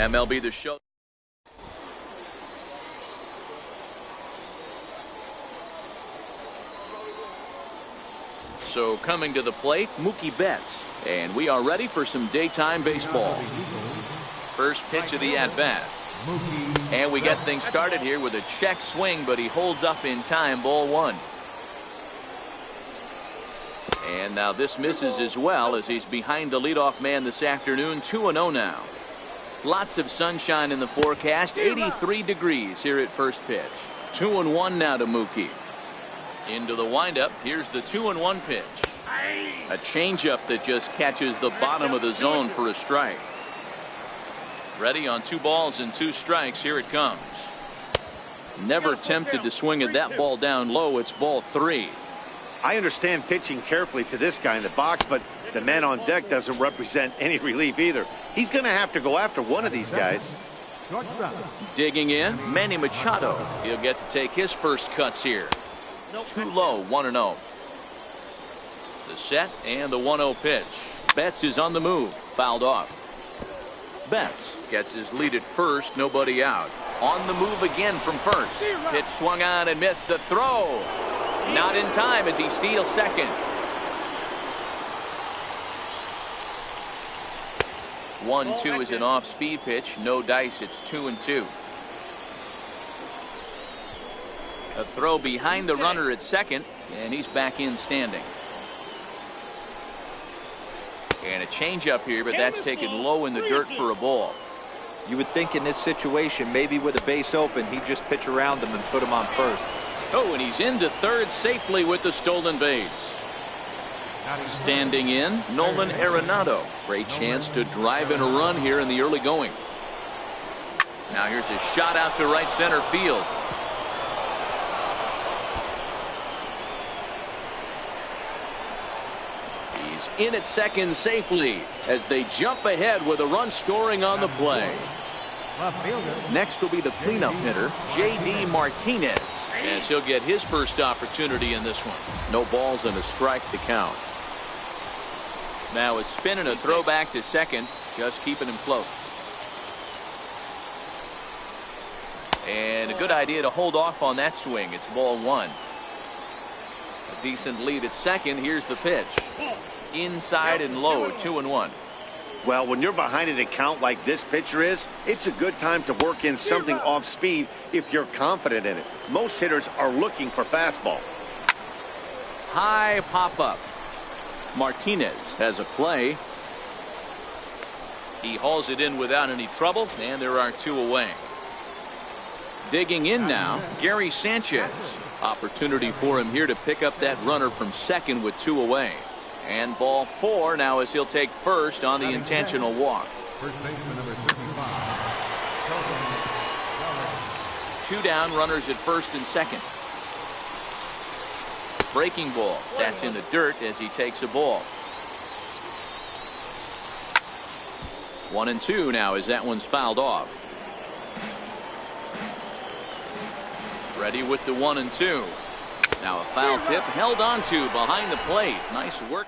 MLB The Show. So coming to the plate, Mookie Betts. And we are ready for some daytime baseball. First pitch of the at-bat. And we get things started here with a check swing, but he holds up in time. Ball one. And now this misses as well as he's behind the leadoff man this afternoon. 2-0 now. Lots of sunshine in the forecast. 83 degrees here at first pitch. 2-1 now to Mookie. Into the windup. Here's the 2-1 pitch. A changeup that just catches the bottom of the zone for a strike. Ready on 2 balls and 2 strikes. Here it comes. Never tempted to swing at that ball down low. It's ball 3. I understand pitching carefully to this guy in the box, but the man on deck doesn't represent any relief either. He's going to have to go after one of these guys. Digging in, Manny Machado. He'll get to take his first cuts here. Too low, 1-0. The set and the 1-0 pitch. Betts is on the move. Fouled off. Betts gets his lead at first. Nobody out. On the move again from first. Pitch swung on and missed. The throw. Not in time as he steals second. 1-2 is an off-speed pitch. No dice. It's 2-2. A throw behind the runner at second, and he's back in standing. And a changeup here, but that's taken low in the dirt for a ball. You would think in this situation, maybe with a base open, he'd just pitch around him and put him on first. Oh, and he's into third safely with the stolen base. Standing in, Nolan Arenado. Great chance to drive in a run here in the early going. Now here's a shot out to right center field. He's in at second safely as they jump ahead with a run scoring on the play. Next will be the cleanup hitter, J.D. Martinez, as he'll get his first opportunity in this one. No balls and a strike to count. Now a spin and a throw back to second, just keeping him close. And a good idea to hold off on that swing. It's ball 1. A decent lead at second. Here's the pitch. Inside and low, 2-1. Well, when you're behind an account like this pitcher is, it's a good time to work in something off speed if you're confident in it. Most hitters are looking for fastball. High pop up. Martinez has a play. He hauls it in without any trouble, and there are 2 away. Digging in now, Gary Sanchez. Opportunity for him here to pick up that runner from second with 2 away. And ball 4 now as he'll take first on the intentional walk. First baseman number 55. 2 down, runners at first and second. Breaking ball. That's in the dirt as he takes a ball. 1-2 now as that one's fouled off. Ready with the 1-2. Now a foul tip held on to behind the plate. Nice work.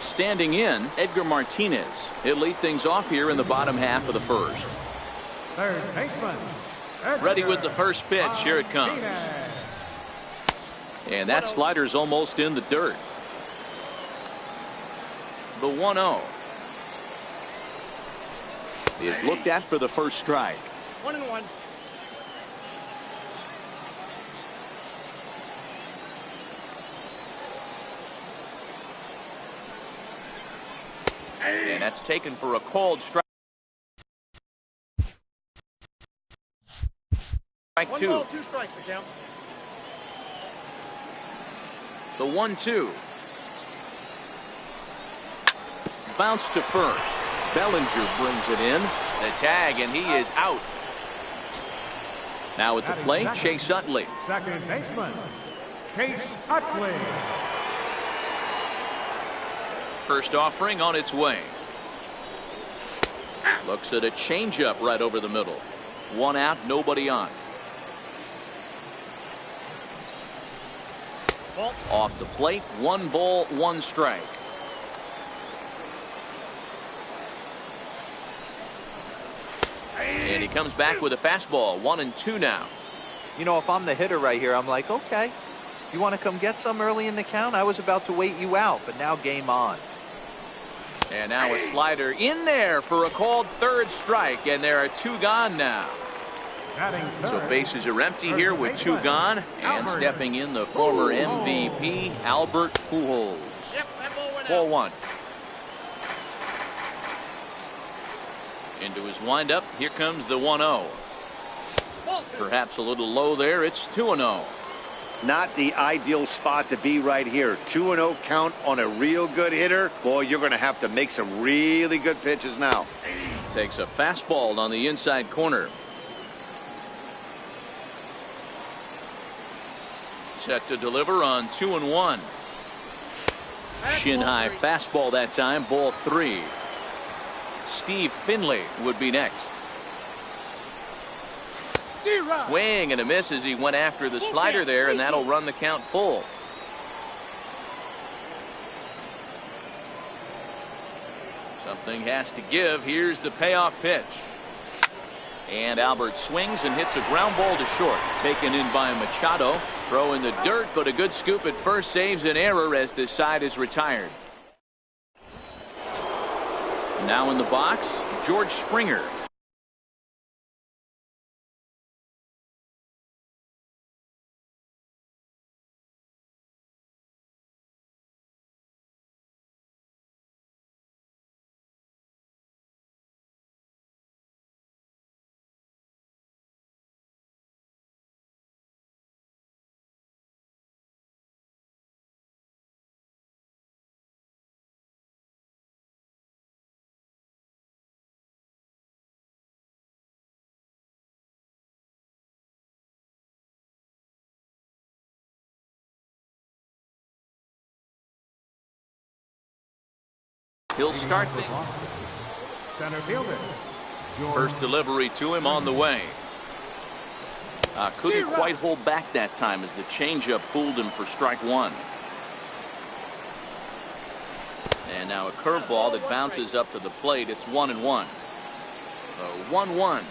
Standing in, Edgar Martinez. He'll lead things off here in the bottom half of the first. Third baseman. Ready with the first pitch. Here it comes. And that slider's almost in the dirt. The 1-0 is looked at for the first strike. 1-1. And that's taken for a called strike. Strike 2. 1 ball, 2 strikes to count. The 1-2. Bounce to first. Bellinger brings it in. The tag, and he is out. Now at the plate, Chase Utley. Second baseman, Chase Utley. First offering on its way. Looks at a changeup right over the middle. 1 out, nobody on. Off the plate, 1 ball, 1 strike. comes back with a fastball. 1-2 now. You know, if I'm the hitter right here, I'm like, okay, you want to come get some early in the count? I was about to wait you out, but now game on. And now a slider in there for a called third strike, and there are 2 gone now. So bases are empty here with 2 gone, and stepping in the former MVP, Albert Pujols. Ball 1. Into his windup, here comes the 1-0. Perhaps a little low there, it's 2-0. Not the ideal spot to be right here. 2-0 count on a real good hitter. Boy, you're going to have to make some really good pitches now. Takes a fastball on the inside corner. Set to deliver on 2-1. Shin high fastball that time, ball 3. Steve Finley would be next. Swing and a miss as he went after the slider there, and that'll run the count full. Something has to give. Here's the payoff pitch. And Albert swings and hits a ground ball to short. Taken in by Machado. Throw in the dirt, but a good scoop at first saves an error as this side is retired. Now in the box, George Springer. He'll start things. Center fielder. First delivery to him on the way. Couldn't quite hold back that time as the changeup fooled him for strike 1. And now a curveball that bounces up to the plate. It's 1-1. So 1-1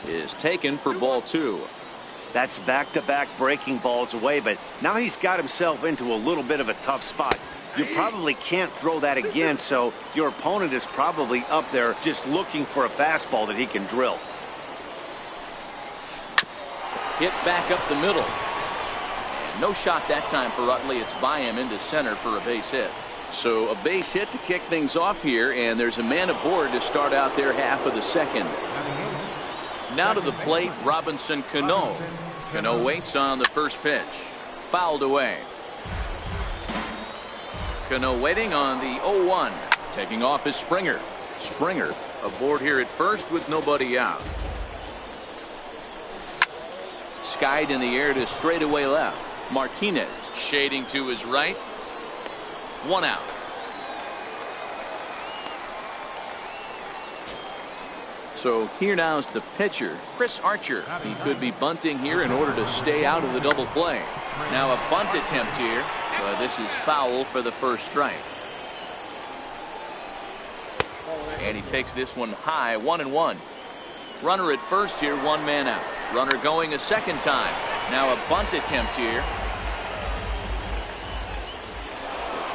is taken for ball 2. That's back-to-back breaking balls away, but now he's got himself into a little bit of a tough spot. You probably can't throw that again, so your opponent is probably up there just looking for a fastball that he can drill. Hit back up the middle. And no shot that time for Utley. It's by him into center for a base hit. So a base hit to kick things off here, and there's a man aboard to start out their half of the second. Now to the plate, Robinson Cano. Cano waits on the first pitch. Fouled away. Cano waiting on the 0-1. Taking off is Springer. Springer aboard here at first with nobody out. Skied in the air to straightaway left. Martinez shading to his right. 1 out. So here now is the pitcher, Chris Archer. He could be bunting here in order to stay out of the double play. Now a bunt attempt here. This is foul for the first strike. And he takes this one high, 1-1. Runner at first here, 1 man out. Runner going a second time. Now a bunt attempt here.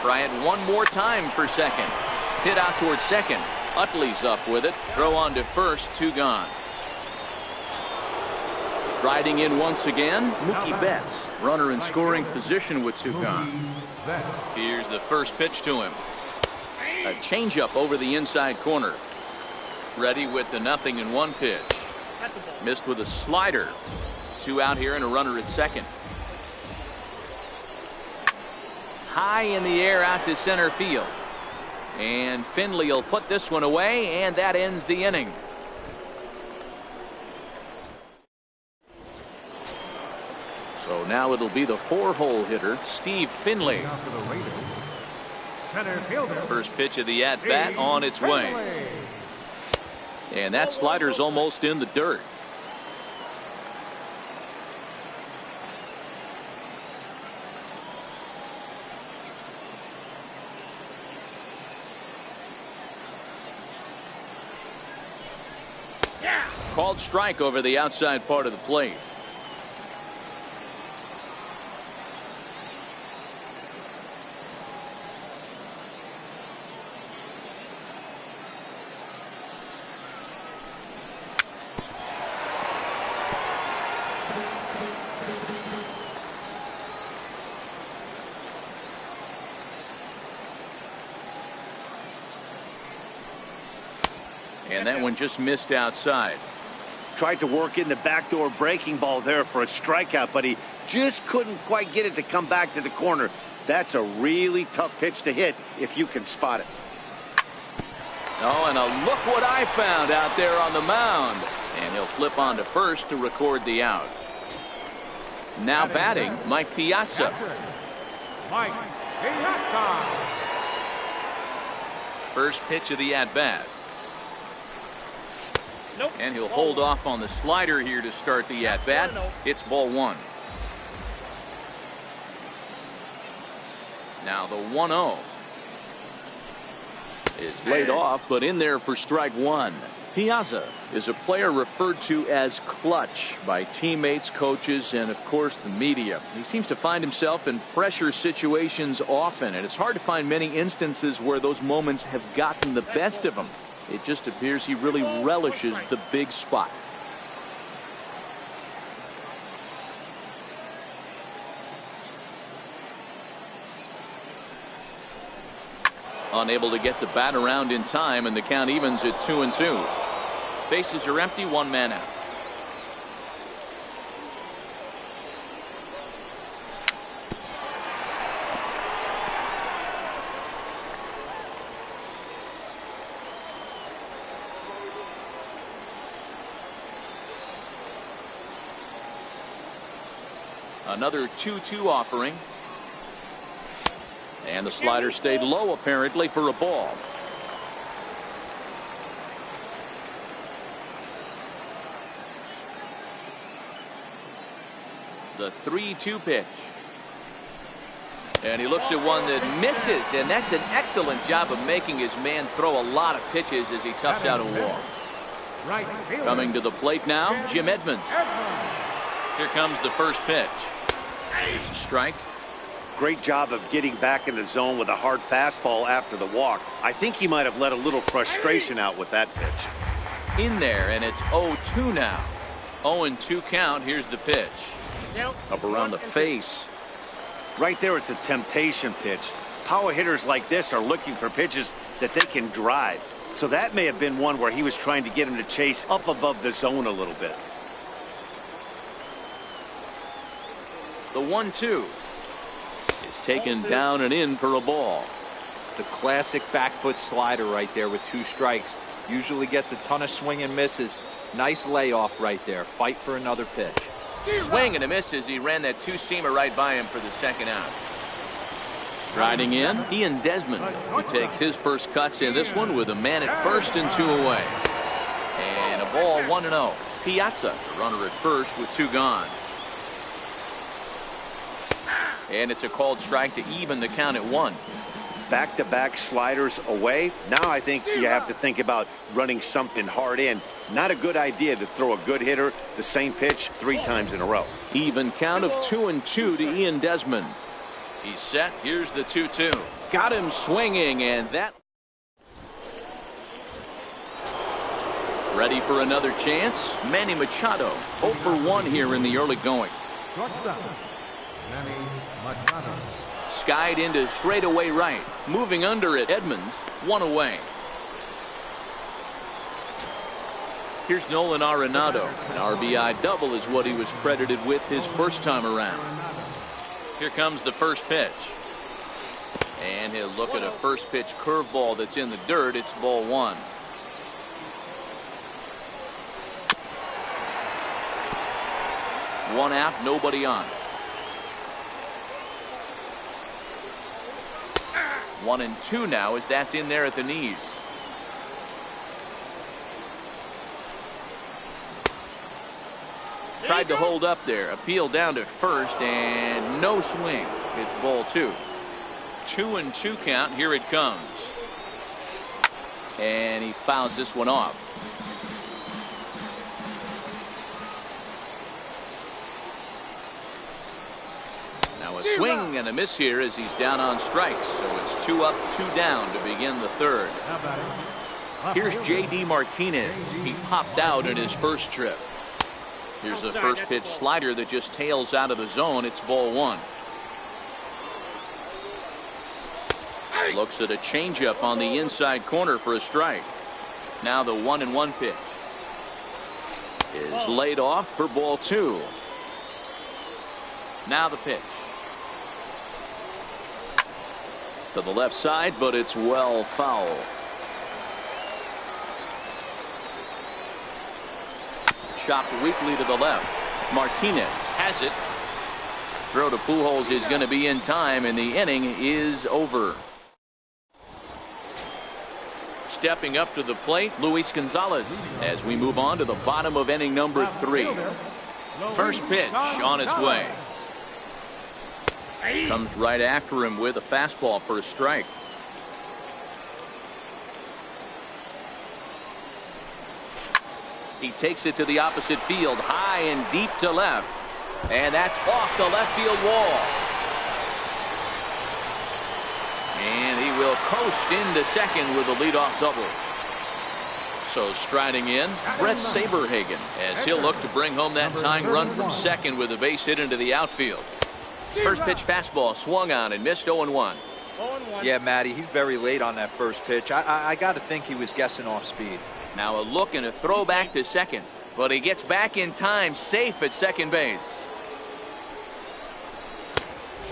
Try it one more time for second. Hit out towards second. Utley's up with it. Throw on to first, 2 gone. Riding in once again, Mookie Betts. Runner in scoring position with 2 gone. Here's the first pitch to him. A changeup over the inside corner. Ready with the 0-1 pitch. Missed with a slider. 2 out here and a runner at second. High in the air out to center field. And Finley will put this one away, and that ends the inning. So now it'll be the 4-hole hitter, Steve Finley. First pitch of the at-bat on its way. And that slider's almost in the dirt. Called strike over the outside part of the plate. And that one just missed outside. Tried to work in the backdoor breaking ball there for a strikeout, but he just couldn't quite get it to come back to the corner. That's a really tough pitch to hit if you can spot it. Oh, and look what I found out there on the mound. And he'll flip on to first to record the out. Now batting, Mike Piazza. Mike Piazza. First pitch of the at-bat. And he'll hold off on the slider here to start the at-bat. It's ball one. Now the 1-0 is laid off, but in there for strike one. Piazza is a player referred to as clutch by teammates, coaches, and of course the media. He seems to find himself in pressure situations often, and it's hard to find many instances where those moments have gotten the best of him. It just appears he really relishes the big spot. Unable to get the bat around in time, and the count evens at 2-2. Bases are empty, one man out. Another 2-2 offering. And the slider stayed low apparently for a ball. The 3-2 pitch. And he looks at one that misses, and that's an excellent job of making his man throw a lot of pitches as he toughs out a walk. Right fielder. Coming to the plate now, Jim Edmonds. Here comes the first pitch. There's a strike. Great job of getting back in the zone with a hard fastball after the walk. I think he might have let a little frustration out with that pitch. In there, and it's 0-2 now. 0-2 count. Here's the pitch. Up around the face. Right there, it's a temptation pitch. Power hitters like this are looking for pitches that they can drive. So that may have been one where he was trying to get him to chase up above the zone a little bit. The 1-2 is taken down and in for a ball. The classic back foot slider right there with 2 strikes. Usually gets a ton of swing and misses. Nice layoff right there. Fight for another pitch. Swing and a miss as he ran that 2-seamer right by him for the second out. Striding in, Ian Desmond, who takes his first cuts in this one with a man at first and 2 away. And a ball 1-0. Piazza, the runner at first with 2 gone. And it's a called strike to even the count at 1. Back-to-back sliders away. Now I think you have to think about running something hard in. Not a good idea to throw a good hitter the same pitch 3 times in a row. Even count of 2-2 to Ian Desmond. He's set. Here's the 2-2. Got him swinging, and that. Ready for another chance. Manny Machado 0 for 1 here in the early going. Shortstop, Manny Machado. Skied into straightaway right. Moving under it, Edmonds 1 away. Here's Nolan Arenado. An RBI double is what he was credited with his first time around. Here comes the first pitch. And he'll look at a first pitch curveball that's in the dirt. It's ball 1. One out, nobody on. 1-2 now as that's in there at the knees. Tried to hold up there. Appeal down to first and no swing. It's ball 2. 2-2 count. Here it comes. And he fouls this one off. Now a swing and a miss here as he's down on strikes. So it's 2 up, 2 down to begin the third. Here's J.D. Martinez. He popped out in his first trip. Here's a first pitch slider that just tails out of the zone. It's ball 1. Looks at a changeup on the inside corner for a strike. Now the 1-1 pitch is laid off for ball 2. Now the pitch to the left side, but it's well foul. Chopped weakly to the left. Martinez has it. Throw to Pujols is going to be in time, and the inning is over. Stepping up to the plate, Luis Gonzalez, as we move on to the bottom of inning number 3. First pitch on its way. Comes right after him with a fastball for a strike. He takes it to the opposite field, high and deep to left. And that's off the left field wall. And he will coast into second with a leadoff double. So striding in, Brett Saberhagen, as he'll look to bring home that tying run from second with a base hit into the outfield. First pitch fastball swung on and missed. 0-1. Yeah, Matty, he's very late on that first pitch. I got to think he was guessing off speed. Now a look and a throw back to second, but he gets back in time, safe at second base.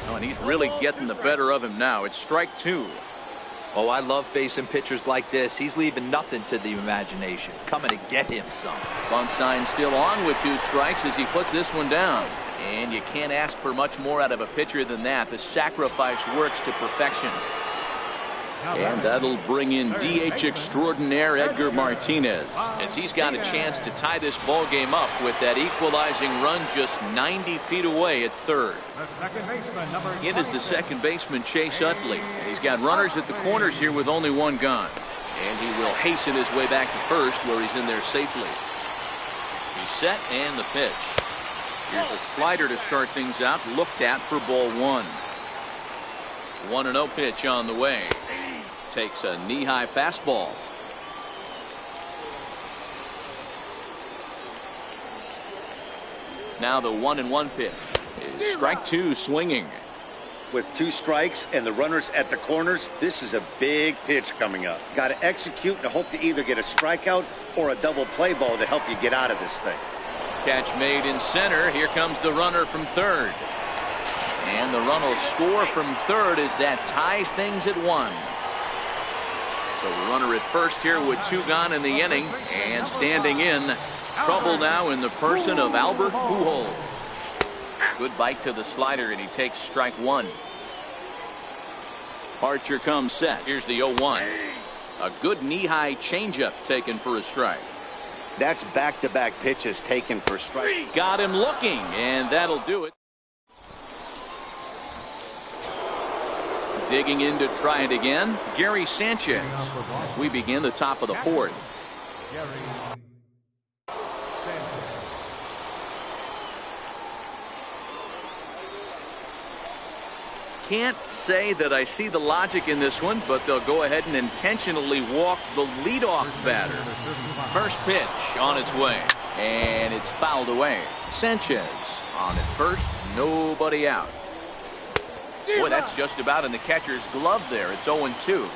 Oh, and he's really getting the better of him now. It's strike 2. Oh, I love facing pitchers like this. He's leaving nothing to the imagination. Coming to get him some. Bunt sign still on with 2 strikes as he puts this one down. And you can't ask for much more out of a pitcher than that. The sacrifice works to perfection. And that'll bring in DH extraordinaire Edgar Martinez, as he's got a chance to tie this ball game up with that equalizing run just 90 feet away at third. It is the second baseman, Chase Utley. He's got runners at the corners here with only 1 gone. And he will hasten his way back to first, where he's in there safely. He's set, and the pitch. Here's a slider to start things out, looked at for ball 1. 1-0 pitch on the way. Takes a knee-high fastball. Now the 1-1 pitch is strike 2 swinging. With 2 strikes and the runners at the corners, this is a big pitch coming up. Got to execute and hope to either get a strikeout or a double play ball to help you get out of this thing. Catch made in center. Here comes the runner from third. And the run will score from third as that ties things at 1. So the runner at first here with 2 gone in the inning, and standing in, trouble now in the person of Albert Pujols. Good bite to the slider, and he takes strike 1. Archer comes set. Here's the 0-1. A good knee-high changeup taken for a strike. That's back-to-back pitches taken for strike. Got him looking, and that'll do it. Digging in to try it again, Gary Sanchez, as we begin the top of the 4th. Can't say that I see the logic in this one, but they'll go ahead and intentionally walk the leadoff batter. First pitch on its way, and it's fouled away. Sanchez on at first, nobody out. Boy, that's just about in the catcher's glove there. It's 0-2.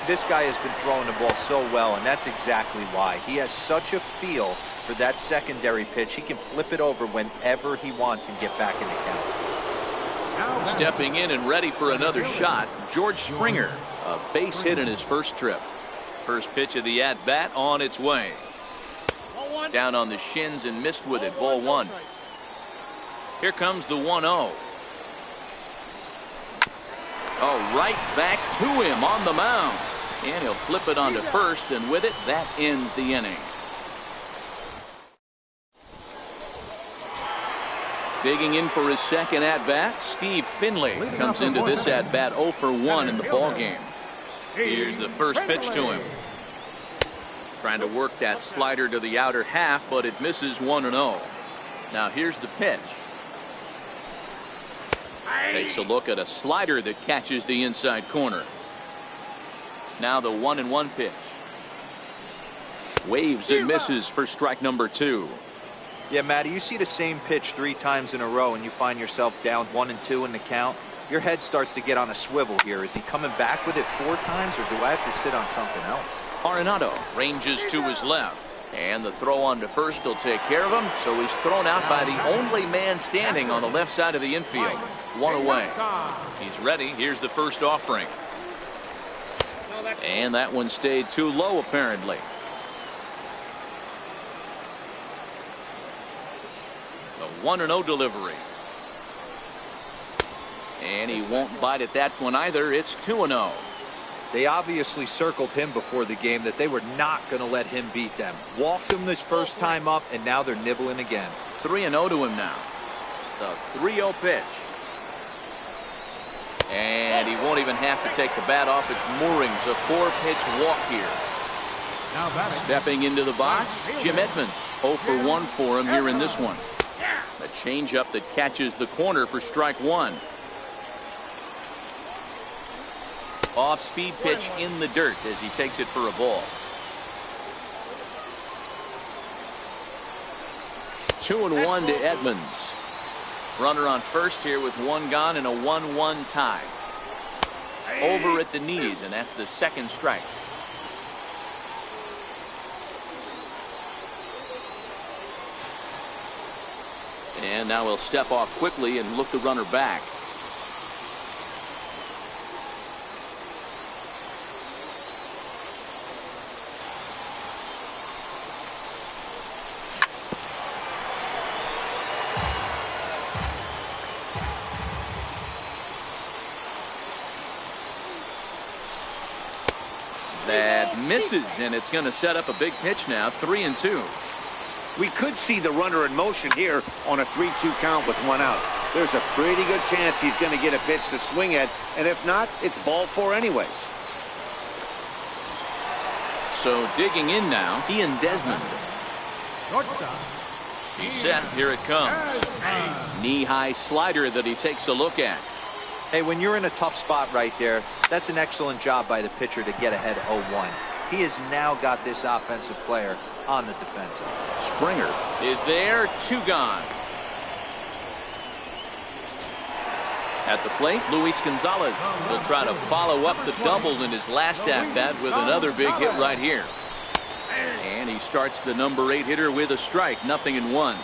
This guy has been throwing the ball so well, and that's exactly why. He has such a feel for that secondary pitch. He can flip it over whenever he wants and get back in the count. Stepping in and ready for another shot, George Springer. A base hit in his first trip. First pitch of the at-bat on its way. Down on the shins and missed with it. Ball 1. Here comes the 1-0. Oh, right back to him on the mound. And he'll flip it onto first, and with it, that ends the inning. Digging in for his second at-bat, Steve Finley comes into this at-bat 0 for 1 in the ballgame. Here's the first pitch to him. Trying to work that slider to the outer half, but it misses 1-0. Now here's the pitch. Takes a look at a slider that catches the inside corner. Now the 1-1 pitch. Waves and misses for strike number 2. Yeah, Matty, you see the same pitch 3 times in a row and you find yourself down 1-2 in the count. Your head starts to get on a swivel here. Is he coming back with it 4 times, or do I have to sit on something else? Arenado ranges to his left. And the throw on to first will take care of him. So he's thrown out by the only man standing on the left side of the infield. 1 away. He's ready. Here's the first offering. And that one stayed too low, apparently. The 1-0 delivery. And he won't bite at that one either. It's 2-0. They obviously circled him before the game that they were not going to let him beat them. Walked him this first time up, and now they're nibbling again. 3-0 to him now. The 3-0 pitch. And he won't even have to take the bat off its moorings. A 4-pitch walk here. Stepping into the box, Jim Edmonds. 0 for 1 for him here in this one. A changeup that catches the corner for strike 1. Off-speed pitch in the dirt as he takes it for a ball. 2-1 to Edmonds. Runner on first here with 1 gone and a 1-1 tie. Over at the knees, and that's the second strike. And now he'll step off quickly and look the runner back. That misses, and it's going to set up a big pitch now. 3-2. We could see the runner in motion here on a 3-2 count with 1 out. There's a pretty good chance he's going to get a pitch to swing at, and if not, it's ball 4 anyways. So digging in now, Ian Desmond. He's set. Here it comes. Knee-high slider that he takes a look at. Hey, when you're in a tough spot right there, that's an excellent job by the pitcher to get ahead 0-1. He has now got this offensive player on the defensive. Springer is there. 2 gone. At the plate, Luis Gonzalez will try to follow up the double in his last at-bat with another big hit right here. And he starts the number 8 hitter with a strike. 0-1.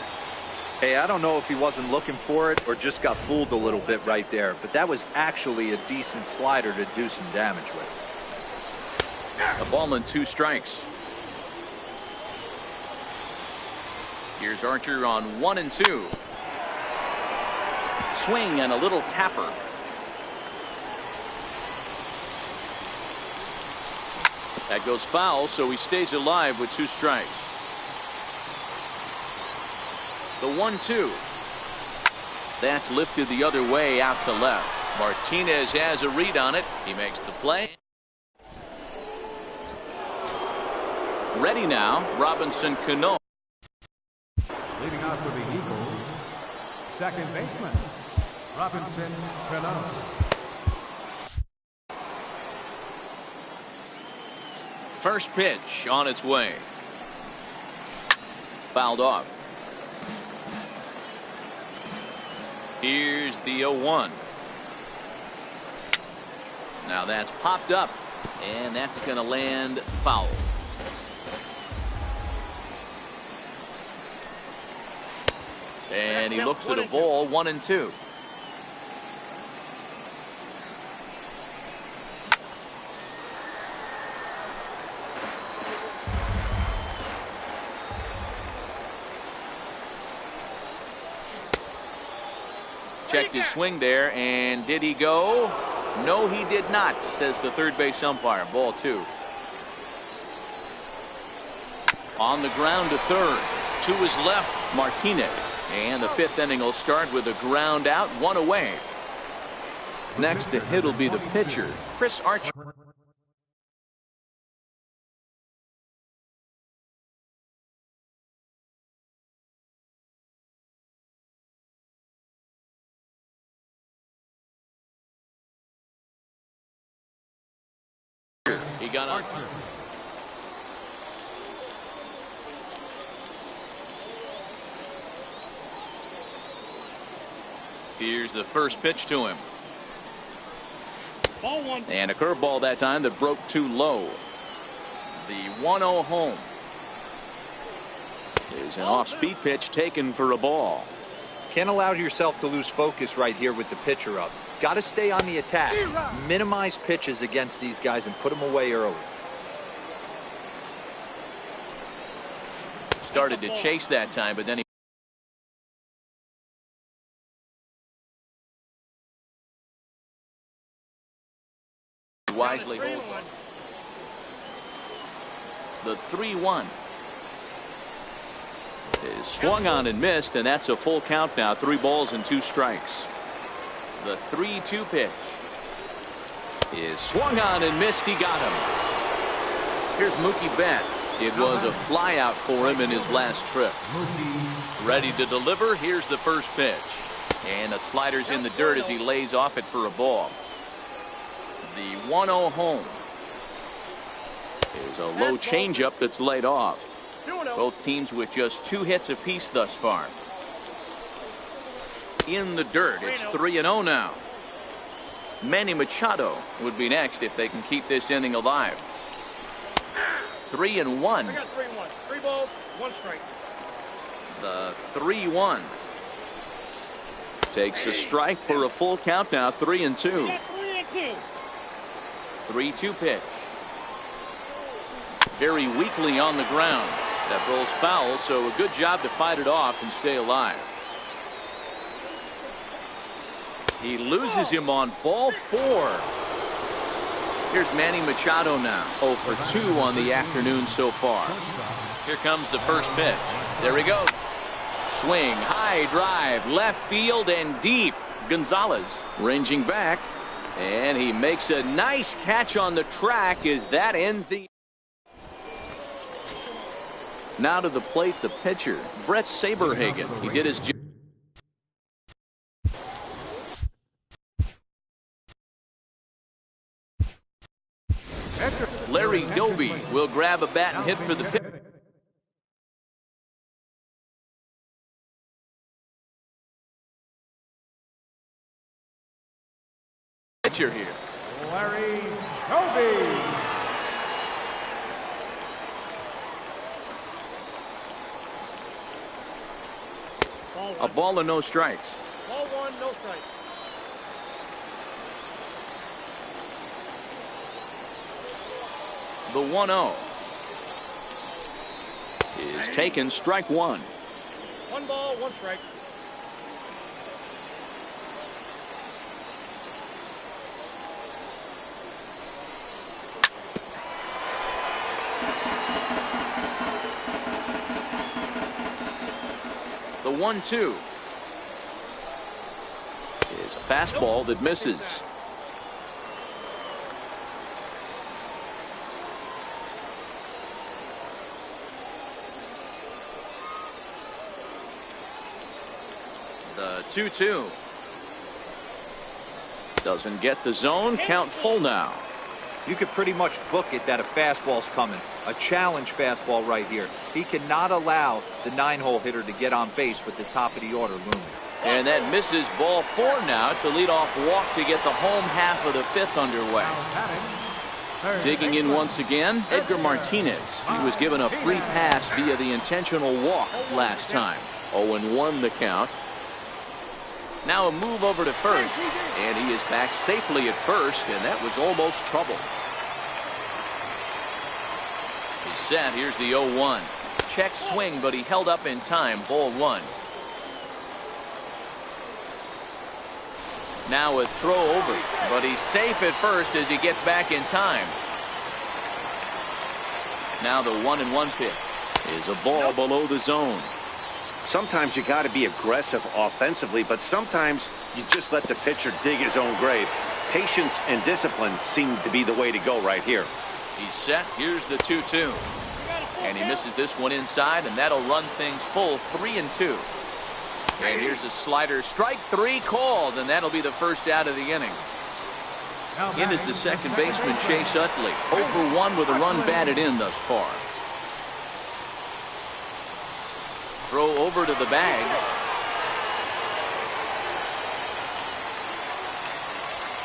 Hey, I don't know if he wasn't looking for it or just got fooled a little bit right there, but that was actually a decent slider to do some damage with. A ball and 2 strikes. Here's Archer on 1-2. Swing and a little tapper. That goes foul, so he stays alive with 2 strikes. The 1-2. That's lifted the other way out to left. Martinez has a read on it. He makes the play. Ready now, Robinson Cano. Leading out for the Eagles, second baseman, Robinson Cano. First pitch on its way. Fouled off. Here's the 0-1. Now that's popped up, and that's going to land foul. And he looks at a ball. 1-2. Checked his swing there, and did he go? No, he did not, says the third base umpire. Ball 2. On the ground to third. To his left, Martinez. And the 5th inning will start with a ground out, 1 away. Next to hit will be the pitcher, Chris Archer. He got on. Here's the first pitch to him. Ball one. And a curveball that time that broke too low. The 1-0 home. Is an off-speed pitch taken for a ball. Can't allow yourself to lose focus right here with the pitcher up. Got to stay on the attack. Minimize pitches against these guys and put them away early. Started to chase that time, but then he wisely holds it. The 3-1 is swung on and missed, and that's a full count now. 3 balls and 2 strikes. The 3-2 pitch is swung on and missed. He got him. Here's Mookie Betts. It was a fly out for him in his last trip. Ready to deliver. Here's the first pitch. And the slider's in the dirt as he lays off it for a ball. The 1-0 home is a low changeup that's laid off. Both teams with just 2 hits apiece thus far. In the dirt, it's 3-0 now. Manny Machado would be next if they can keep this inning alive. 3-1. I got 3-1. 3 balls, 1 strike. The 3-1 takes a strike for a full count now. 3-2. 3-2 pitch. Very weakly on the ground. That rolls foul, so a good job to fight it off and stay alive. He loses him on ball 4. Here's Manny Machado now. 0 for 2 on the afternoon so far. Here comes the first pitch. There he goes. Swing, high drive, left field and deep. Gonzalez ranging back, and he makes a nice catch on the track as that ends the. Now to the plate, the pitcher, Brett Saberhagen. He did his job. Larry Doby will grab a bat and hit for the pitcher here. Larry Doby. A ball and no strikes. Ball 1, no strike. The 1-0 is taken. Strike 1. 1 ball, 1 strike. The 1-2 is a fastball that misses. The 2-2 doesn't get the zone. Count full now. You could pretty much book it that a fastball's coming. A challenge fastball right here. He cannot allow the 9-hole hitter to get on base with the top of the order looming. And that misses. Ball 4 now. It's a leadoff walk to get the home half of the 5th underway. Digging in once again, Edgar Martinez. He was given a free pass via the intentional walk last time. 0-1 the count. Now a move over to first, and he is back safely at first, and that was almost trouble. He's set. Here's the 0-1. Check swing, but he held up in time. Ball 1. Now a throw over, but he's safe at first as he gets back in time. Now the 1-1 pitch is a ball below the zone. Sometimes you got to be aggressive offensively, but sometimes you just let the pitcher dig his own grave. Patience and discipline seem to be the way to go right here. He's set. Here's the 2-2. And he misses this one inside, and that'll run things full. 3-2. And here's a slider. Strike 3 called, and that'll be the first out of the inning. In is the second baseman, Chase Utley. 0 for 1 with a run batted in thus far. Throw over to the bag.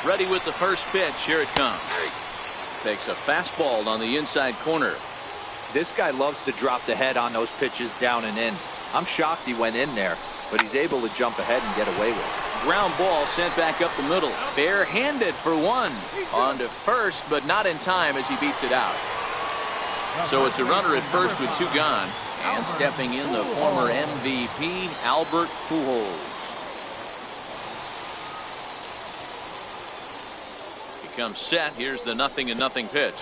Ready with the first pitch. Here it comes. Takes a fastball on the inside corner. This guy loves to drop the head on those pitches down and in. I'm shocked he went in there, but he's able to jump ahead and get away with it. Ground ball sent back up the middle. Bare-handed for one. On to first, but not in time as he beats it out. So it's a runner at first with 2 gone. And stepping in, the former MVP, Albert Pujols. He comes set. Here's the 0-0 pitch.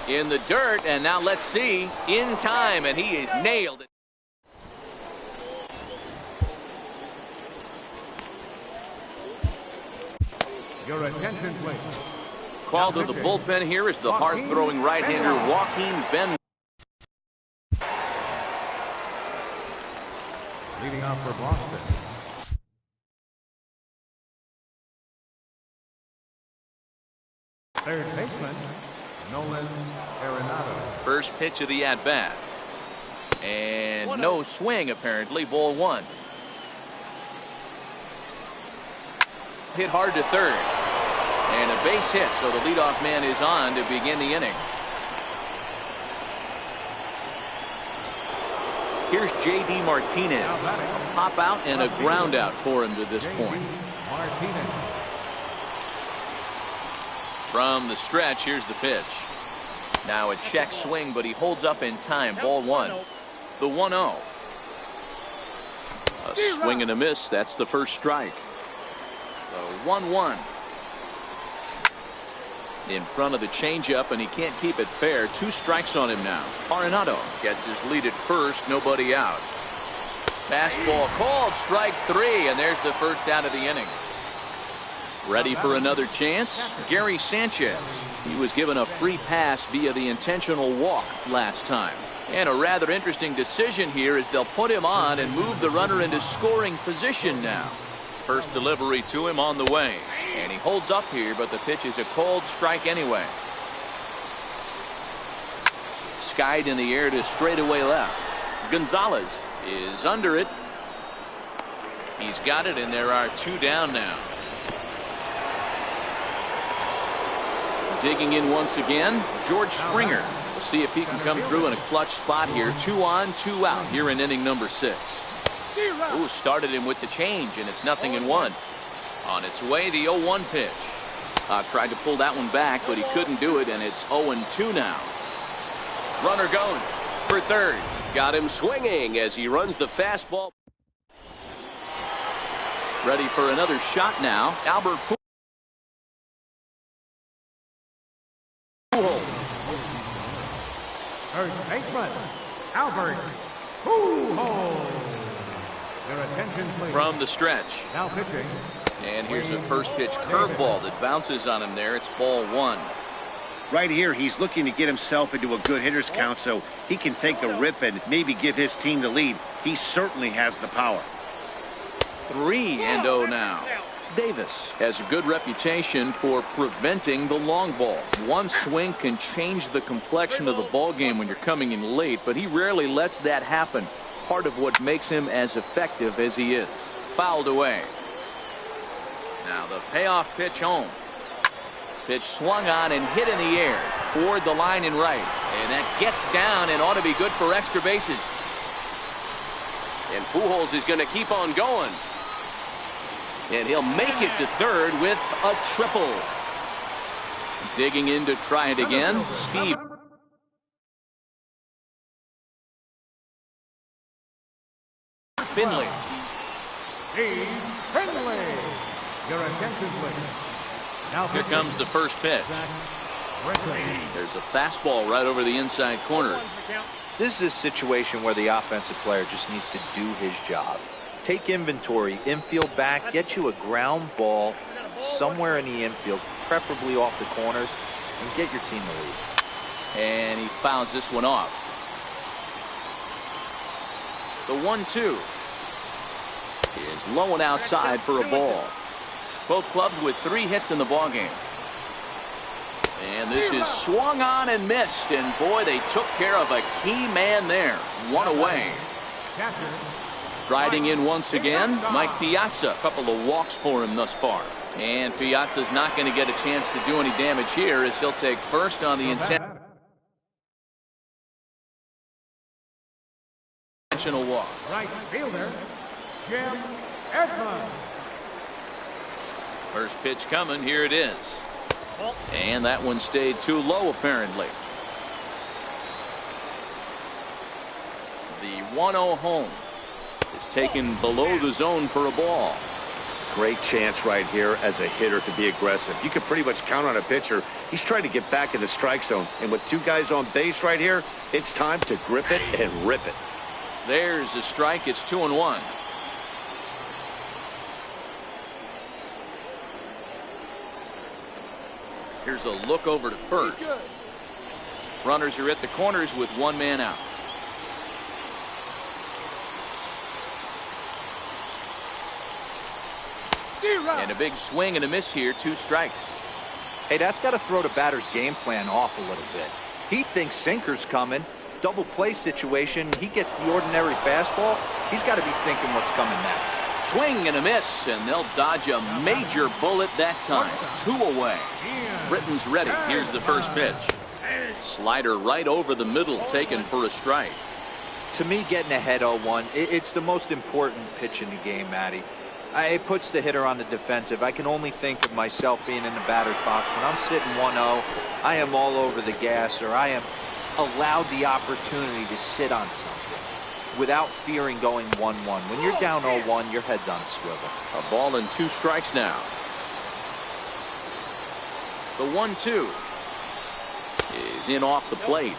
In the dirt, and now let's see. In time, and he is nailed it. Your attention, please. Called to the bullpen here is the hard-throwing right-hander Joaquin Ben. Leading off for Boston. Third baseman, Nolan Arenado. First pitch of the at-bat. And no swing, apparently. Ball 1. Hit hard to third. And a base hit, so the leadoff man is on to begin the inning. Here's J.D. Martinez. A pop out and a ground out for him to this point. From the stretch, here's the pitch. Now a check swing, but he holds up in time. Ball 1. The 1-0. A swing and a miss. That's the first strike. The 1-1. In front of the changeup, and he can't keep it fair. 2 strikes on him now. Arenado gets his lead at first. Nobody out. Fastball called. Strike 3, and there's the first out of the inning. Ready for another chance? Gary Sanchez. He was given a free pass via the intentional walk last time. And a rather interesting decision here is they'll put him on and move the runner into scoring position now. First delivery to him on the way. And he holds up here, but the pitch is a called strike anyway. Skied in the air to straightaway left. Gonzalez is under it. He's got it, and there are 2 down now. Digging in once again, George Springer. We'll see if he can come through in a clutch spot here. 2 on, 2 out here in inning number 6. Ooh, started him with the change, and it's 0-1. On its way, the 0-1 pitch. Tried to pull that one back, but he couldn't do it, and it's 0-2 now. Runner goes for third. Got him swinging as he runs the fastball. Ready for another shot now. Albert Pujols. Third baseman, Albert Pujols. Your attention, please. From the stretch. Now pitching. And here's a first pitch curveball that bounces on him there. It's ball 1. Right here, he's looking to get himself into a good hitter's count so he can take a rip and maybe give his team the lead. He certainly has the power. 3-0 now. Davis has a good reputation for preventing the long ball. One swing can change the complexion of the ball game when you're coming in late, but he rarely lets that happen. Part of what makes him as effective as he is. Fouled away. Now the payoff pitch home. Pitch swung on and hit in the air toward the line and right. And that gets down and ought to be good for extra bases. And Pujols is going to keep on going. And he'll make it to third with a triple. Digging in to try it again, Steve Finley. Steve Finley. Your attention, please. Now Here comes the first pitch. There's a fastball right over the inside corner. This is a situation where the offensive player just needs to do his job. Take inventory, infield back, get you a ground ball somewhere in the infield, preferably off the corners, and get your team the lead. And he fouls this one off. The 1-2 is low and outside for a ball. Both clubs with 3 hits in the ballgame. And this is swung on and missed. And boy, they took care of a key man there. 1 away. Riding in once again, Mike Piazza. A couple of walks for him thus far. And Piazza's not going to get a chance to do any damage here as he'll take first on the intentional walk. Right fielder, Jim Edmonds. First pitch coming. Here it is. And that one stayed too low, apparently. The 1-0 home is taken below the zone for a ball. Great chance right here as a hitter to be aggressive. You can pretty much count on a pitcher. He's trying to get back in the strike zone. And with 2 guys on base right here, it's time to grip it and rip it. There's a strike. It's 2-1. Here's a look over to first. Runners are at the corners with 1 man out. And a big swing and a miss here. 2 strikes. Hey, that's got to throw the batter's game plan off a little bit. He thinks sinker's coming. Double play situation. He gets the ordinary fastball. He's got to be thinking what's coming next. Swing and a miss, and they'll dodge a major bullet that time. 2 away. Britton's ready. Here's the first pitch. Slider right over the middle, taken for a strike. To me, getting ahead 0-1, it's the most important pitch in the game, Matty. It puts the hitter on the defensive. I can only think of myself being in the batter's box. When I'm sitting 1-0, I am all over the gas, or I am allowed the opportunity to sit on something without fearing going 1-1. When you're down 0-1, your head's on a swivel. A ball and 2 strikes now. The 1-2 is in off the plate.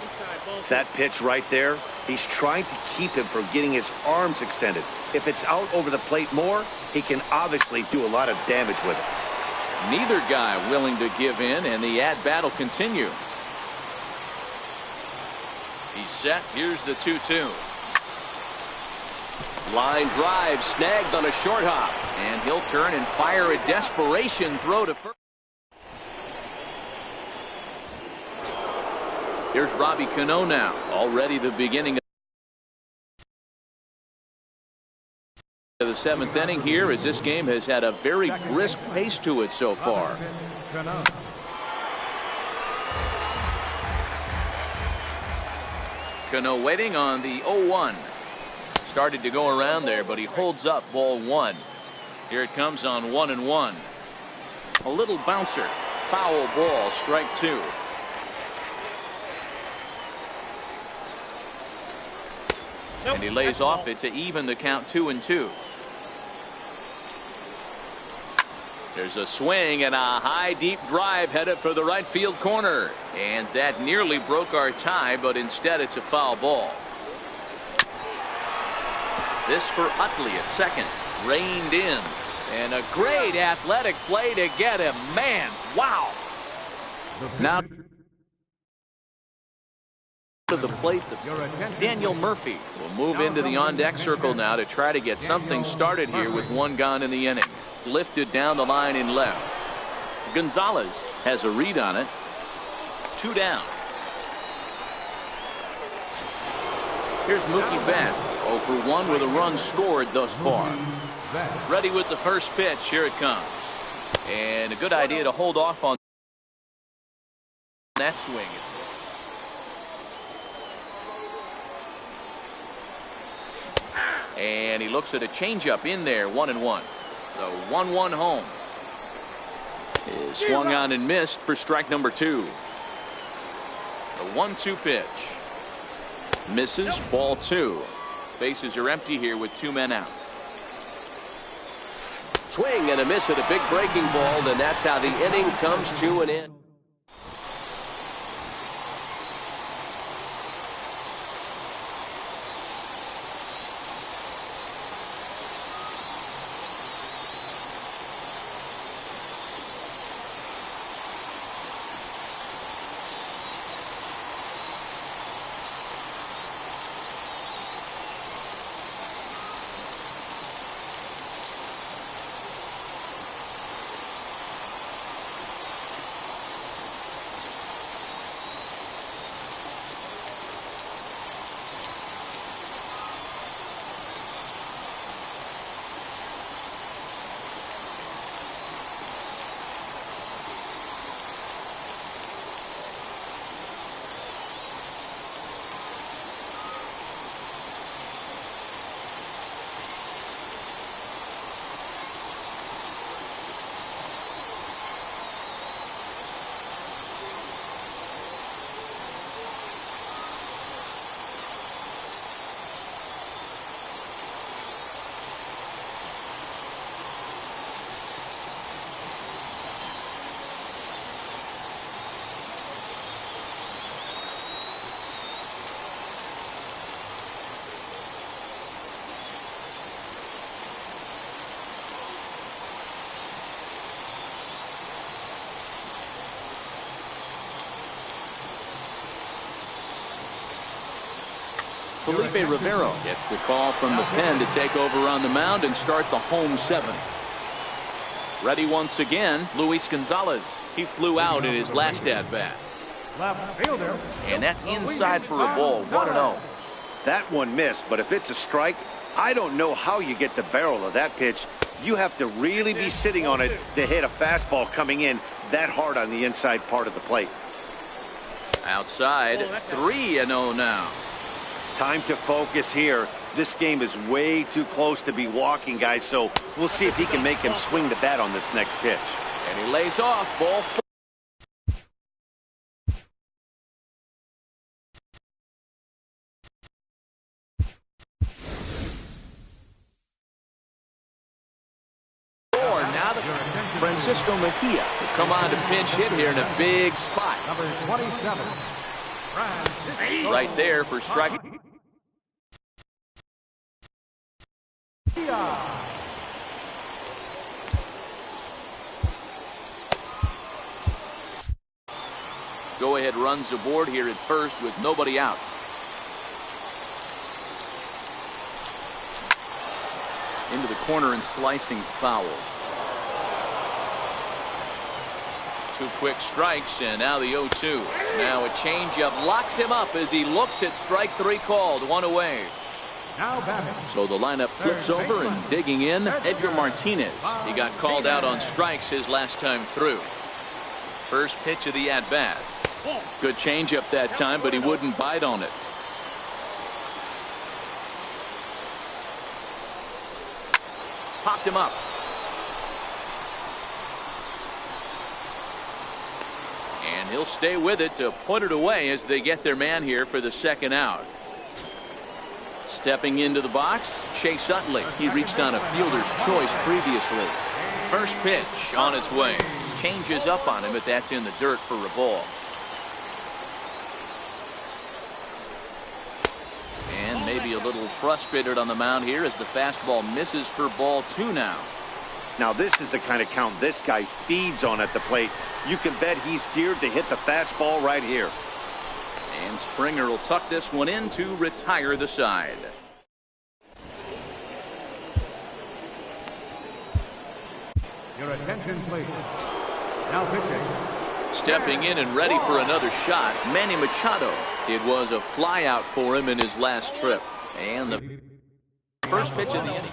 That pitch right there, he's trying to keep him from getting his arms extended. If it's out over the plate more, he can obviously do a lot of damage with it. Neither guy willing to give in, and the at-bat will continue. He's set. Here's the 2-2. Line drive snagged on a short hop, and he'll turn and fire a desperation throw to first. Here's Robbie Cano now. Already the beginning of the 7th inning here, as this game has had a very brisk pace to it so far. Cano waiting on the 0-1. Started to go around there, but he holds up ball 1. Here it comes on 1-1. A little bouncer. Foul ball, strike 2. And he lays off it to even the count 2-2. There's a swing and a high deep drive headed for the right field corner. And that nearly broke our tie, but instead it's a foul ball. This for Utley at second. Reined in. And a great athletic play to get him. Man, wow. Now to the plate, Daniel Murphy will move into the on-deck circle now to try to get something started here with 1 gone in the inning. Lifted down the line in left. Gonzalez has a read on it. 2 down. Here's Mookie Betts, 0 for 1 with a run scored thus far. Ready with the first pitch. Here it comes. And a good idea to hold off on that swing. And he looks at a changeup in there. 1-1. The 1-1 home is swung on and missed for strike number 2. The 1-2 pitch misses, ball 2. Bases are empty here with 2 men out. Swing and a miss at a big breaking ball, and that's how the inning comes to an end. Felipe Rivero gets the call from the pen to take over on the mound and start the home 7. Ready once again, Luis Gonzalez. He flew out in his last at-bat. Left fielder. And that's inside for a ball, 1-0. That one missed, but if it's a strike, I don't know how you get the barrel of that pitch. You have to really be sitting on it to hit a fastball coming in that hard on the inside part of the plate. Outside, 3-0 now. Time to focus here. This game is way too close to be walking, guys, so we'll see if he can make him swing the bat on this next pitch. And he lays off, ball 4. Now the Francisco Mejia will come on to pinch hit here in a big spot. Number 27. Right there for strike. Go-ahead runs aboard here at first with nobody out. Into the corner and slicing foul. 2 quick strikes and now the 0-2. Now a changeup locks him up as he looks at strike 3 called. 1 away. Now batting. So the lineup flips over and digging in, Edgar Martinez. He got called out on strikes his last time through. First pitch of the at-bat. Good changeup that time, but he wouldn't bite on it. Popped him up. And he'll stay with it to put it away as they get their man here for the second out. Stepping into the box, Chase Utley. He reached on a fielder's choice previously. First pitch on its way. Changes up on him, but that's in the dirt for a ball. And maybe a little frustrated on the mound here as the fastball misses for ball 2 now. Now this is the kind of count this guy feeds on at the plate. You can bet he's geared to hit the fastball right here. And Springer will tuck this one in to retire the side. Your attention, please. Now pitching. Stepping in and ready for another shot, Manny Machado. It was a flyout for him in his last trip. And the first pitch of the inning.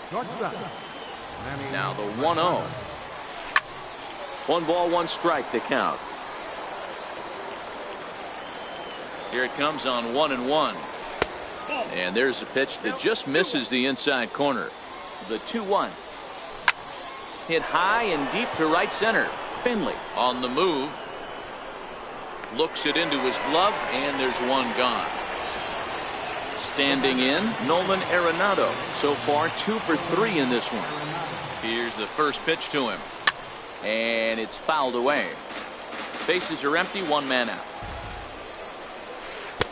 Shortstop. Now the 1-0. 1 ball, 1 strike to count. Here it comes on 1-1. And there's a pitch that just misses the inside corner. The 2-1. Hit high and deep to right center. Finley on the move. Looks it into his glove, and there's one gone. Standing in, Nolan Arenado. So far, 2 for 3 in this one. Here's the first pitch to him. And it's fouled away. Bases are empty, 1 man out.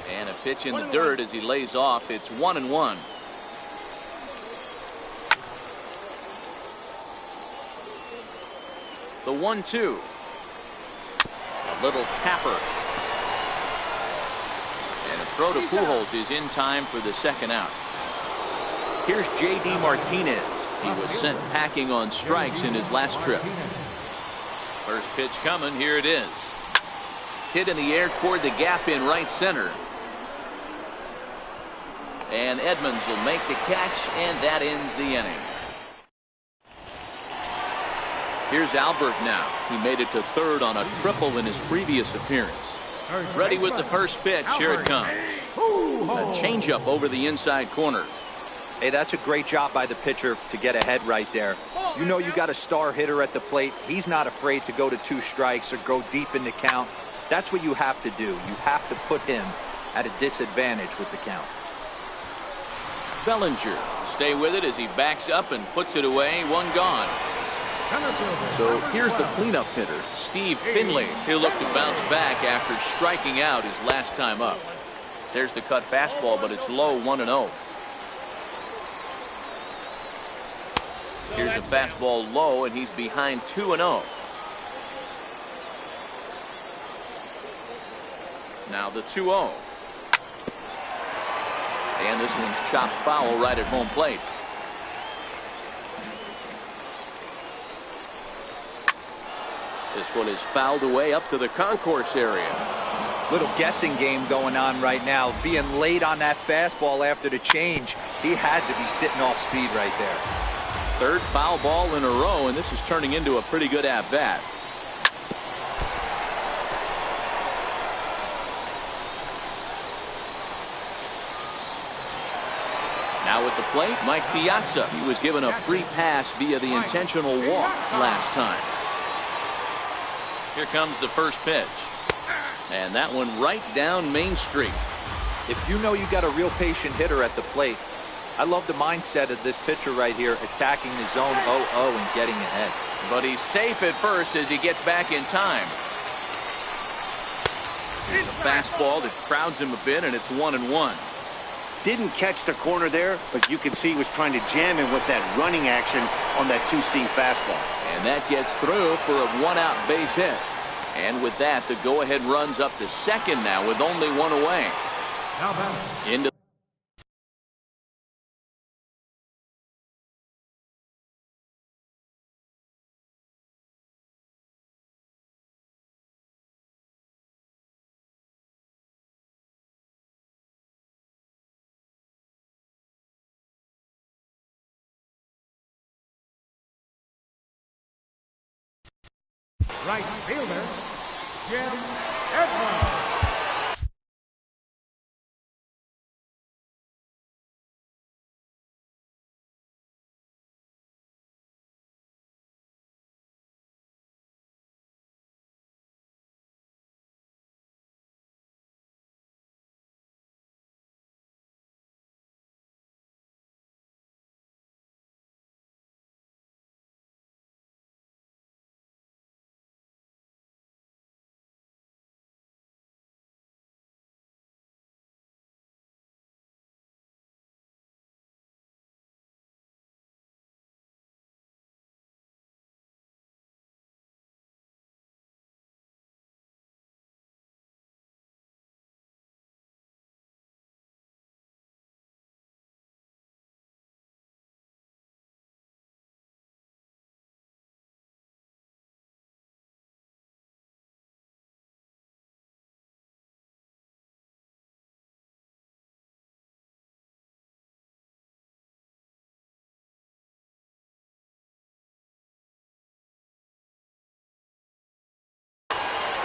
And a pitch in the dirt as he lays off. It's 1-1. The 1-2. A little tapper. And a throw to Pujols is in time for the second out. Here's J.D. Martinez. He was sent packing on strikes in his last trip. First pitch coming. Here it is. Hit in the air toward the gap in right center. And Edmonds will make the catch, and that ends the inning. Here's Albert now. He made it to third on a triple in his previous appearance. Ready with the first pitch. Here it comes. A changeup over the inside corner. Hey, that's a great job by the pitcher to get ahead right there. You know you got a star hitter at the plate. He's not afraid to go to 2 strikes or go deep in the count. That's what you have to do. You have to put him at a disadvantage with the count. Bellinger stay with it as he backs up and puts it away. 1 gone. So here's the cleanup hitter, Steve Finley. He'll look to bounce back after striking out his last time up. There's the cut fastball, but it's low, 1-0. Here's a fastball low, and he's behind 2-0. Now the 2-0. And this one's chopped foul right at home plate. This one is fouled away up to the concourse area. Little guessing game going on right now. Being late on that fastball after the change. He had to be sitting off speed right there. Third foul ball in a row, and this is turning into a pretty good at-bat. Now at the plate, Mike Piazza. He was given a free pass via the intentional walk last time. Here comes the first pitch. And that one right down Main Street. If you know you got a real patient hitter at the plate, I love the mindset of this pitcher right here, attacking the zone 0-0 and getting ahead. But he's safe at first as he gets back in time. Here's a fastball that crowds him a bit, and it's 1-1. Didn't catch the corner there, but you can see he was trying to jam him with that running action on that two-seam fastball. And that gets through for a one-out base hit. And with that, the go-ahead runs up to second now with only one away. Now batting. Into Right fielder, Jim Edmonds.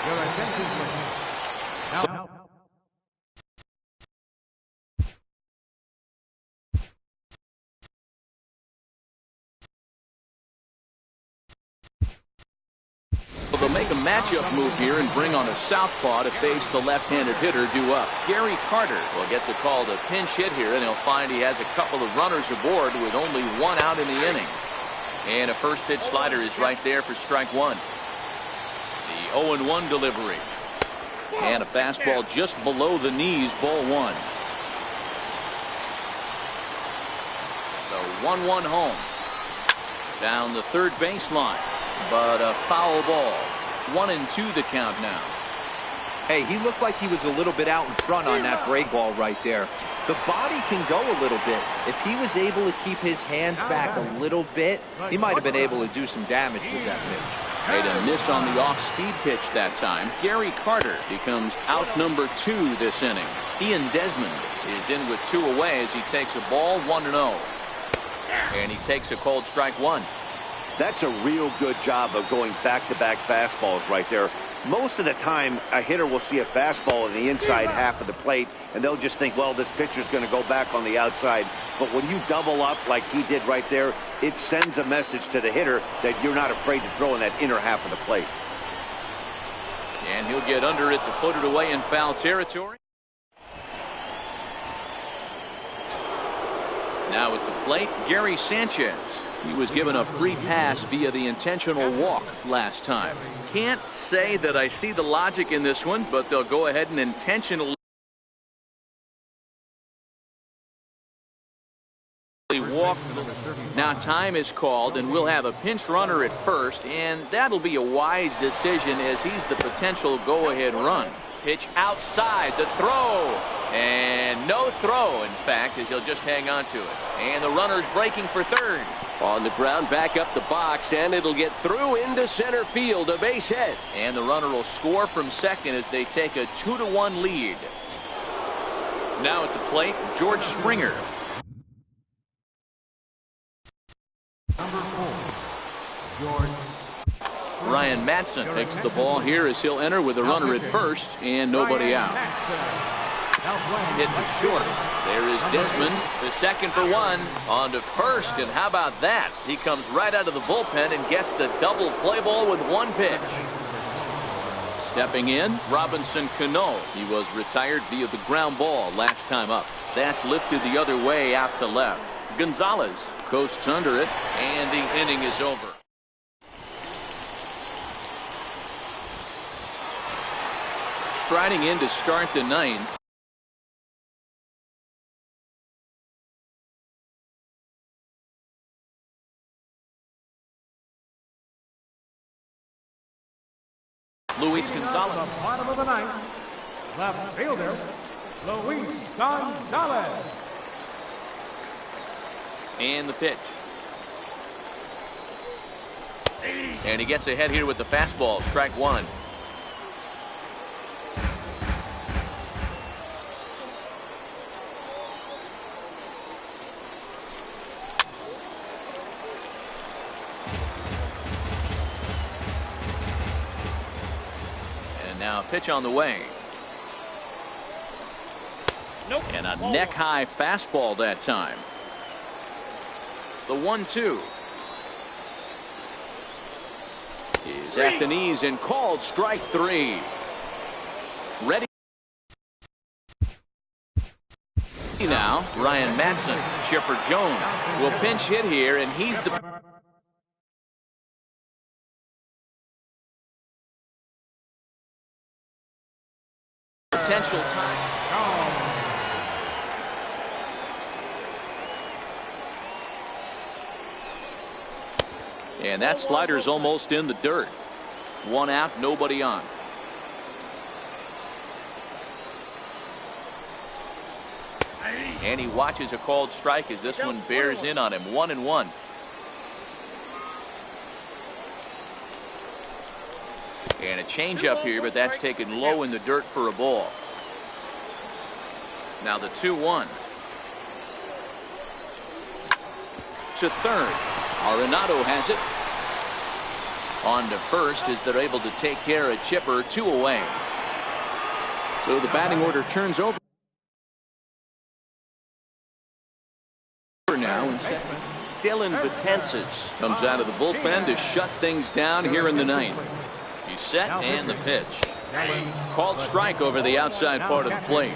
Your attention, please. Now. Well, they'll make a matchup move here and bring on a southpaw to face the left-handed hitter due up. Gary Carter will get the call to pinch hit here, and he'll find he has a couple of runners aboard with only one out in the inning. And a first pitch slider is right there for strike one. The 0-1 delivery. And a fastball just below the knees, ball one. The 1-1 home. Down the third baseline. But a foul ball. 1-2 the count now. Hey, he looked like he was a little bit out in front on that break ball right there. The body can go a little bit. If he was able to keep his hands back a little bit, he might have been able to do some damage with that pitch. Made a miss on the off-speed pitch that time. Gary Carter becomes out number 2 this inning. Ian Desmond is in with 2 away as he takes a ball 1-0. And he takes a cold strike 1. That's a real good job of going back-to-back fastballs right there. Most of the time, a hitter will see a fastball in the inside half of the plate, and they'll just think, well, this pitcher's going to go back on the outside. But when you double up like he did right there, it sends a message to the hitter that you're not afraid to throw in that inner half of the plate. And he'll get under it to put it away in foul territory. Now at the plate, Gary Sanchez. He was given a free pass via the intentional walk last time. Can't say that I see the logic in this one, but they'll go ahead and intentionally walk. Now time is called, and we'll have a pinch runner at first, and that'll be a wise decision as he's the potential go-ahead run. Pitch outside, the throw. And no throw, in fact, as he'll just hang on to it. And the runner's breaking for third. On the ground, back up the box, and it'll get through into center field, a base hit. And the runner will score from second as they take a 2-1 lead. Now at the plate, George Springer. Number 4, George. Ryan Madson takes the ball here as he'll enter with a runner at first and nobody out. Hit to short. There is Desmond, the second for one, on to first, and how about that? He comes right out of the bullpen and gets the double play ball with one pitch. Stepping in, Robinson Cano. He was retired via the ground ball last time up. That's lifted the other way out to left. Gonzalez coasts under it, and the inning is over. Striding in to start the ninth. Luis Gonzalez. The bottom of the ninth, left fielder, Luis Gonzalez. And the pitch. And he gets ahead here with the fastball. Strike one. And now a pitch on the way. Nope. And a neck-high fastball that time. The 1-2 is at the knees and called strike three. Ready now, Ryan Madson. Chipper Jones will pinch hit here, and he's the potential time. And that slider's almost in the dirt. One out, nobody on. And he watches a called strike as this one bears in on him. 1-1. And a changeup here, but that's taken low in the dirt for a ball. Now the 2-1. To third. Arenado has it. On to first as they're able to take care of Chipper. 2 away. So the batting order turns over now. And Dylan Betances comes out of the bullpen to shut things down here in the ninth. He's set and the pitch. Called strike over the outside part of the plate.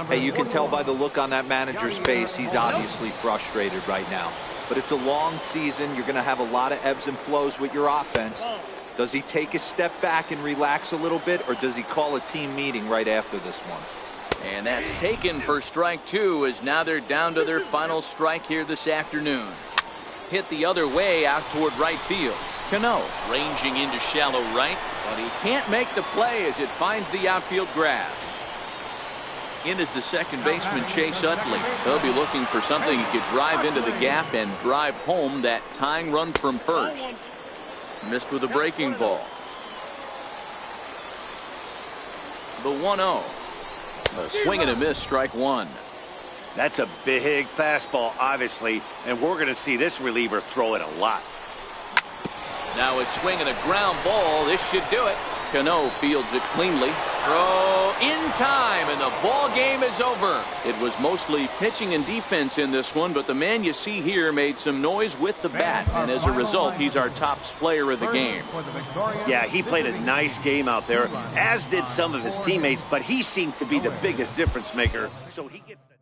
Hey, you can tell by the look on that manager's face, he's obviously frustrated right now. But it's a long season. You're going to have a lot of ebbs and flows with your offense. Does he take a step back and relax a little bit, or does he call a team meeting right after this one? And that's taken for strike two, as now they're down to their final strike here this afternoon. Hit the other way out toward right field. Cano ranging into shallow right, but he can't make the play as it finds the outfield grass. In is the second baseman, Chase Utley. They'll be looking for something he could drive into the gap and drive home that tying run from first. Missed with a breaking ball. The 1-0. A swing and a miss, strike one. That's a big fastball, obviously, and we're going to see this reliever throw it a lot. Now a swing and a ground ball. This should do it. Cano fields it cleanly. Throw in time, and the ball game is over. It was mostly pitching and defense in this one, but the man you see here made some noise with the bat, and as a result, he's our top player of the game. Yeah, he played a nice game out there, as did some of his teammates, but he seemed to be the biggest difference maker. So he gets the